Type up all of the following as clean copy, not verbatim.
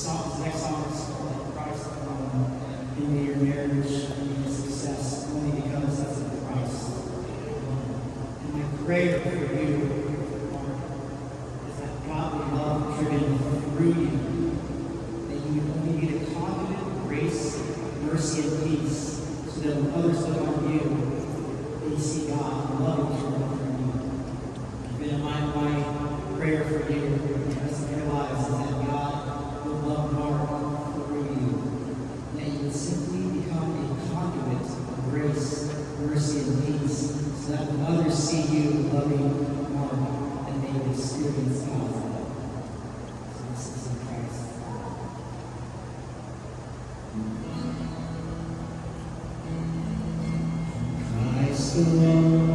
this next song is called Christ alone. And may your marriage be a success only because that's of Christ. And my prayer for you is that God would love driven through you, that you would only be the conduit of grace, mercy, and peace, so that when others look on you, they see God loving you from you. And my prayer for you the rest of your lives is that God will love Mark through you, that you would simply become a conduit of grace, mercy, and peace, so that when others see you loving Mark, that they will experience God's love. So this is in Christ. Christ alone,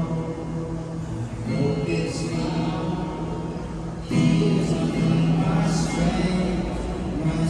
my hope is found. He is my strength, my